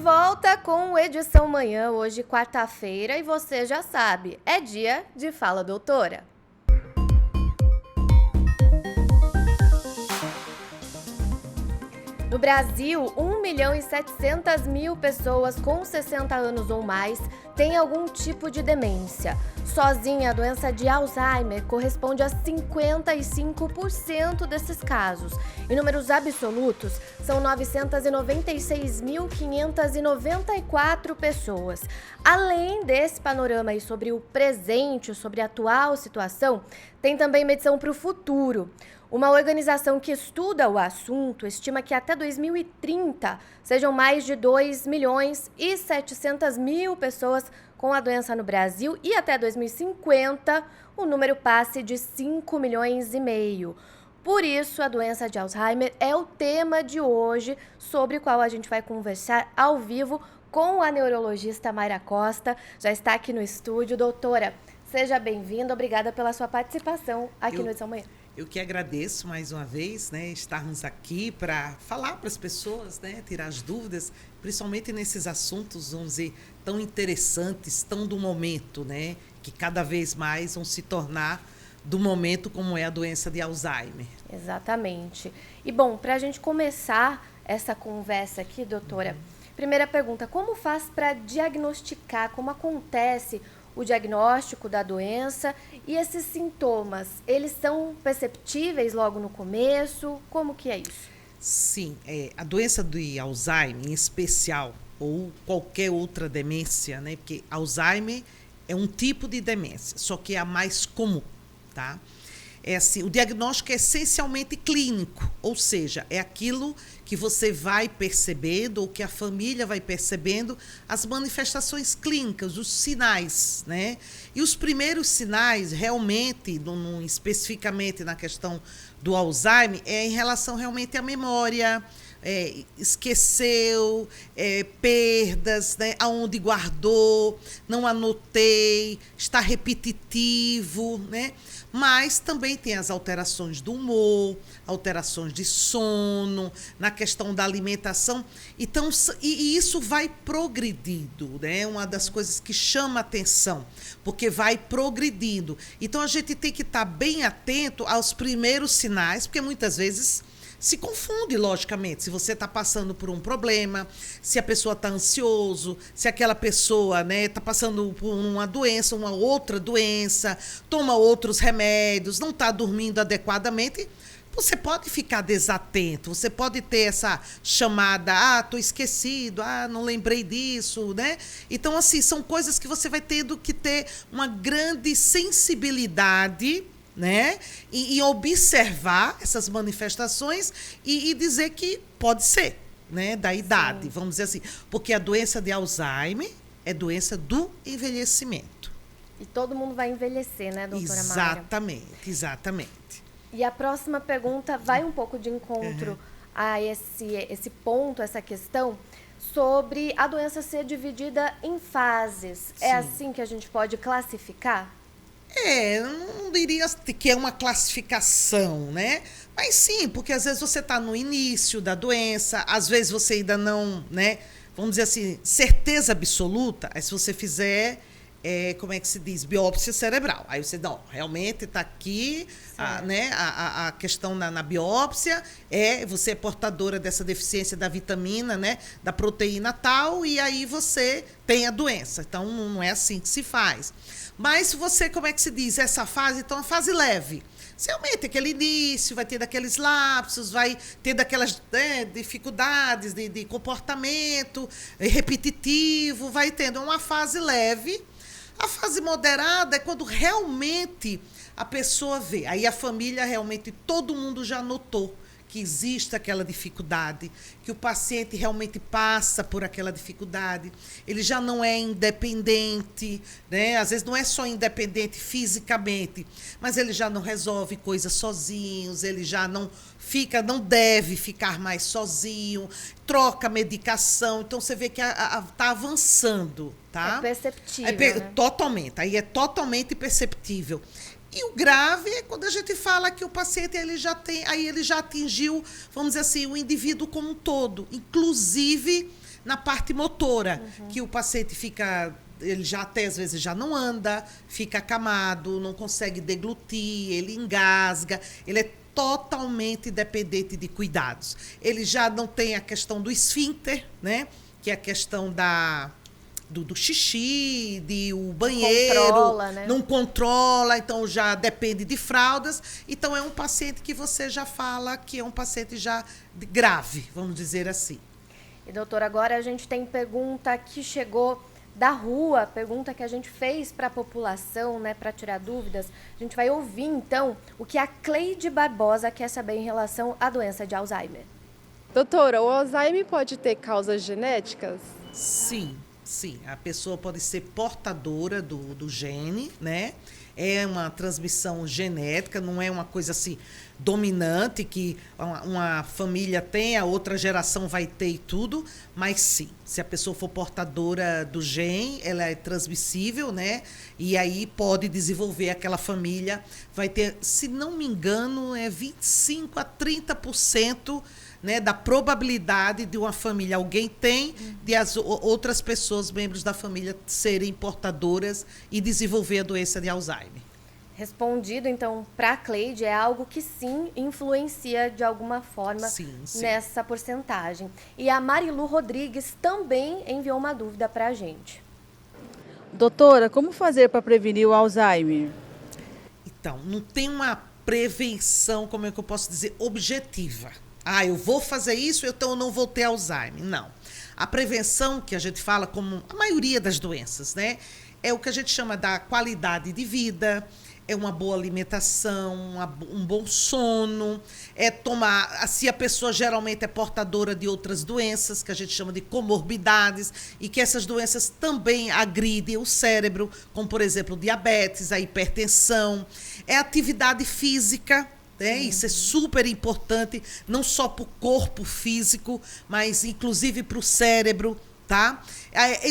volta com o Edição Manhã, hoje quarta-feira, e você já sabe, é dia de Fala Doutora. No Brasil, 1.700.000 pessoas com 60 anos ou mais têm algum tipo de demência. Sozinha, a doença de Alzheimer corresponde a 55% desses casos. Em números absolutos, são 996.594 pessoas. Além desse panorama aí sobre o presente, sobre a atual situação, tem também medição para o futuro. Uma organização que estuda o assunto estima que até 2030 sejam mais de 2.700.000 pessoas com a doença no Brasil e até 2050 o número passe de 5,5 milhões. Por isso, a doença de Alzheimer é o tema de hoje, sobre o qual a gente vai conversar ao vivo com a neurologista Mayra Costa. Já está aqui no estúdio. Doutora, seja bem-vinda. Obrigada pela sua participação aqui no Edição Manhã. Eu que agradeço mais uma vez, estarmos aqui para falar para as pessoas, tirar as dúvidas, principalmente nesses assuntos, vamos dizer, tão interessantes, tão do momento, que cada vez mais vão se tornar do momento, como é a doença de Alzheimer. Exatamente. E, bom, para a gente começar essa conversa aqui, doutora, primeira pergunta, como faz para diagnosticar, como acontece o diagnóstico da doença e esses sintomas, eles são perceptíveis logo no começo? Como que é isso? Sim, a doença de Alzheimer em especial, ou qualquer outra demência, porque Alzheimer é um tipo de demência, só que é a mais comum, tá? O diagnóstico é essencialmente clínico, ou seja, é aquilo que você vai percebendo ou que a família vai percebendo as manifestações clínicas, os sinais, E os primeiros sinais, realmente, especificamente na questão do Alzheimer, é em relação realmente à memória, esqueceu, perdas, aonde guardou, não anotei, está repetitivo, Mas também tem as alterações do humor, alterações de sono, na questão da alimentação. Então, e isso vai progredindo, Uma das coisas que chama atenção, porque vai progredindo. Então, a gente tem que estar bem atento aos primeiros sinais, porque muitas vezes se confunde, logicamente, se você está passando por um problema, se a pessoa está ansioso, se aquela pessoa está passando por uma doença, uma outra doença, toma outros remédios, não está dormindo adequadamente, você pode ficar desatento, você pode ter essa chamada, estou esquecido, não lembrei disso, Então, assim, são coisas que você vai tendo que ter uma grande sensibilidade, E observar essas manifestações e dizer que pode ser, da idade, Sim. Vamos dizer assim. Porque a doença de Alzheimer é doença do envelhecimento. E todo mundo vai envelhecer, doutora Mayra? Exatamente. E a próxima pergunta vai um pouco de encontro a esse ponto, essa questão, sobre a doença ser dividida em fases. Sim. É assim que a gente pode classificar? Não diria que é uma classificação, Mas sim, porque às vezes você está no início da doença, às vezes você ainda não, Vamos dizer assim, certeza absoluta, aí se você fizer, como é que se diz? Biópsia cerebral. Aí você, não, realmente está aqui, a questão na biópsia, você é portadora dessa deficiência da vitamina, da proteína tal, e aí você tem a doença. Então, não é assim que se faz. Mas se você, como é que se diz, essa fase, então, a fase leve. Você aumenta aquele início, vai ter daqueles lapsos, vai ter daquelas dificuldades de comportamento repetitivo, vai tendo uma fase leve. A fase moderada é quando realmente a pessoa vê. Aí a família realmente, todo mundo já notou que existe aquela dificuldade, que o paciente realmente passa por aquela dificuldade, ele já não é independente, Às vezes não é só independente fisicamente, mas ele já não resolve coisas sozinhos, ele já não deve ficar mais sozinho, troca medicação, então você vê que está avançando, tá? É perceptível, Totalmente, aí é totalmente perceptível. E o grave é quando a gente fala que o paciente ele já atingiu, vamos dizer assim, o indivíduo como um todo, inclusive na parte motora, que o paciente fica, ele já até às vezes já não anda, fica acamado, não consegue deglutir, ele engasga, ele é totalmente dependente de cuidados. Ele já não tem a questão do esfíncter, né? Que é a questão do xixi, o banheiro, controla, né? não controla, então já depende de fraldas. Então é um paciente que você já fala que é um paciente já grave, vamos dizer assim. E doutora, agora a gente tem pergunta que chegou da rua, pergunta que a gente fez para a população, né, para tirar dúvidas. A gente vai ouvir então o que a Cleide Barbosa quer saber em relação à doença de Alzheimer. Doutora, o Alzheimer pode ter causas genéticas? Sim, a pessoa pode ser portadora do gene, né? É uma transmissão genética, não é uma coisa assim dominante que uma família tem, a outra geração vai ter e tudo, mas sim, se a pessoa for portadora do gene, ela é transmissível, né? E aí pode desenvolver, aquela família vai ter, se não me engano, 25 a 30%, né, da probabilidade de uma família, alguém tem, de as outras pessoas, membros da família, serem portadoras e desenvolver a doença de Alzheimer. Respondido, então, para a Cleide, é algo que sim influencia de alguma forma Sim. nessa porcentagem. E a Marilu Rodrigues também enviou uma dúvida para a gente. Doutora, como fazer para prevenir o Alzheimer? Então, não tem uma prevenção, como é que eu posso dizer, objetiva. Eu vou fazer isso, então eu não vou ter Alzheimer. Não. A prevenção, que a gente fala como a maioria das doenças, né? É o que a gente chama da qualidade de vida, é uma boa alimentação, um bom sono, é tomar, se a pessoa geralmente é portadora de outras doenças, que a gente chama de comorbidades, e que essas doenças também agridem o cérebro, como, por exemplo, diabetes, a hipertensão, é atividade física. Isso é super importante, não só para o corpo físico, mas inclusive para o cérebro, tá?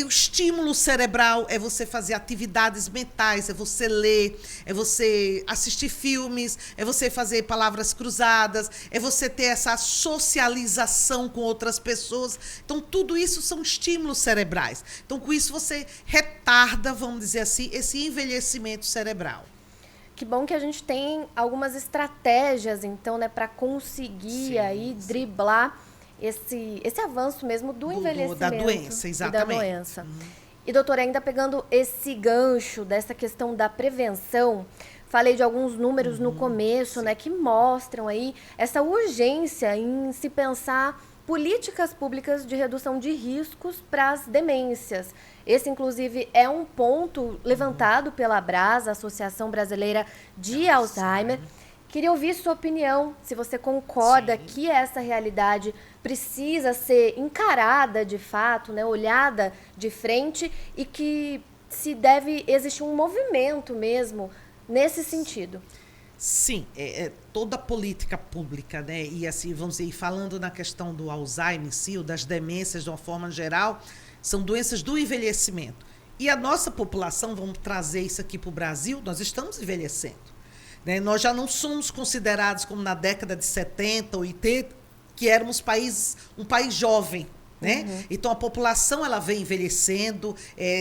O estímulo cerebral é você fazer atividades mentais, é você ler, é você assistir filmes, é você fazer palavras cruzadas, é você ter essa socialização com outras pessoas. Então, tudo isso são estímulos cerebrais. Então, com isso, você retarda, vamos dizer assim, esse envelhecimento cerebral. Que bom que a gente tem algumas estratégias, então, né, para conseguir aí driblar esse avanço mesmo do envelhecimento. Da doença, exatamente. E da doença. E, doutora, ainda pegando esse gancho dessa questão da prevenção, falei de alguns números no começo, né, que mostram aí essa urgência em se pensar políticas públicas de redução de riscos para as demências. Esse, inclusive, é um ponto levantado pela Abrasa, Associação Brasileira de Alzheimer. Queria ouvir sua opinião, se você concorda que essa realidade precisa ser encarada de fato, né, olhada de frente, e que se deve existir um movimento mesmo nesse sentido. Sim, toda política pública, né? E assim, vamos dizer, falando na questão do Alzheimer em si, ou das demências de uma forma geral, são doenças do envelhecimento. E a nossa população, vamos trazer isso aqui para o Brasil, nós estamos envelhecendo. Né? Nós já não somos considerados como na década de 70, 80, que éramos um país jovem. Né? Então, a população ela vem envelhecendo,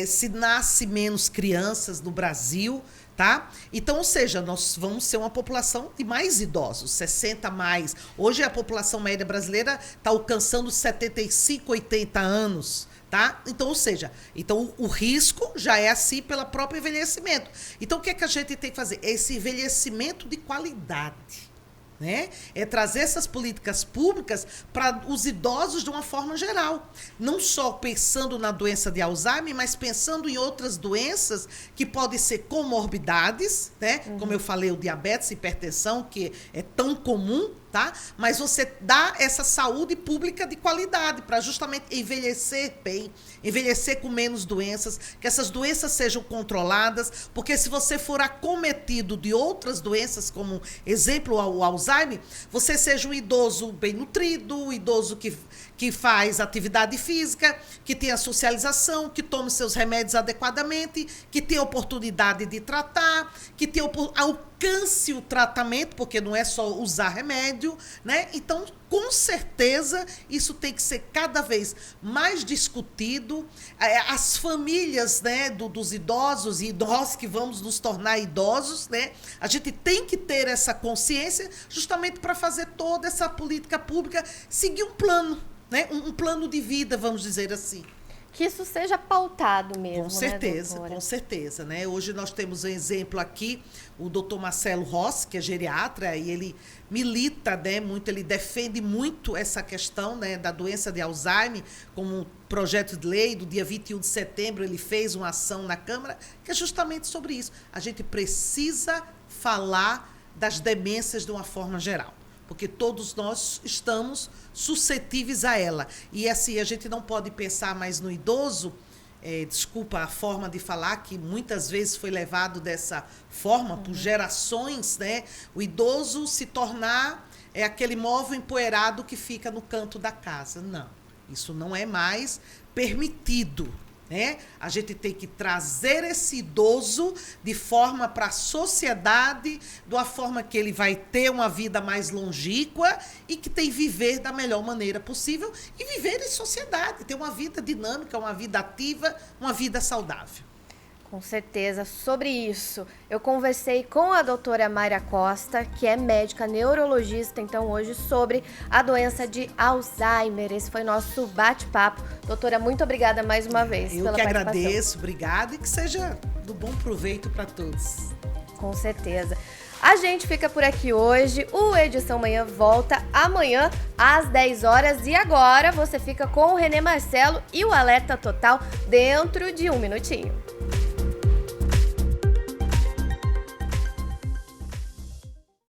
se nasce menos crianças no Brasil, tá? Então, ou seja, nós vamos ser uma população de mais idosos, 60 mais. Hoje a população média brasileira está alcançando 75, 80 anos, tá? Então, ou seja, o risco já é assim pelo próprio envelhecimento. Então, o que é que a gente tem que fazer? Esse envelhecimento de qualidade. Né? É trazer essas políticas públicas para os idosos de uma forma geral. Não só pensando na doença de Alzheimer, mas pensando em outras doenças que podem ser comorbidades, né? Como eu falei, o diabetes, hipertensão, que é tão comum, tá? Mas você dá essa saúde pública de qualidade para justamente envelhecer bem, envelhecer com menos doenças, que essas doenças sejam controladas, porque se você for acometido de outras doenças, como exemplo o Alzheimer, você seja um idoso bem nutrido, um idoso que faz atividade física, que tem a socialização, que toma seus remédios adequadamente, que tem a oportunidade de tratar, que tem alcance o tratamento, porque não é só usar remédio, né? Então, com com certeza isso tem que ser cada vez mais discutido. As famílias, né, dos idosos e nós que vamos nos tornar idosos, né, a gente tem que ter essa consciência justamente para fazer toda essa política pública seguir um plano, né, um plano de vida, vamos dizer assim. Que isso seja pautado mesmo, Com certeza, né, doutora? com certeza, né? Hoje nós temos um exemplo aqui, o doutor Marcelo Rossi, que é geriatra, e ele milita, né, muito, ele defende muito essa questão, né, da doença de Alzheimer, como um projeto de lei. Do dia 21 de setembro ele fez uma ação na Câmara, que é justamente sobre isso. A gente precisa falar das demências de uma forma geral, porque todos nós estamos suscetíveis a ela. E assim, a gente não pode pensar mais no idoso, desculpa a forma de falar, que muitas vezes foi levado dessa forma, por gerações, né? O idoso se tornar aquele móvel empoeirado que fica no canto da casa. Não, isso não é mais permitido, né? A gente tem que trazer esse idoso de forma para a sociedade, de uma forma que ele vai ter uma vida mais longínqua e que tem que viver da melhor maneira possível e viver em sociedade, ter uma vida dinâmica, uma vida ativa, uma vida saudável. Com certeza. Sobre isso, eu conversei com a doutora Mayra Costa, que é médica neurologista, então, hoje, sobre a doença de Alzheimer. Esse foi nosso bate-papo. Doutora, muito obrigada mais uma vez Eu pela que participação. agradeço, obrigada, e que seja do bom proveito para todos. Com certeza. A gente fica por aqui hoje. O Edição Manhã volta amanhã às 10 horas. E agora você fica com o Renê Marcelo e o Alerta Total dentro de um minutinho.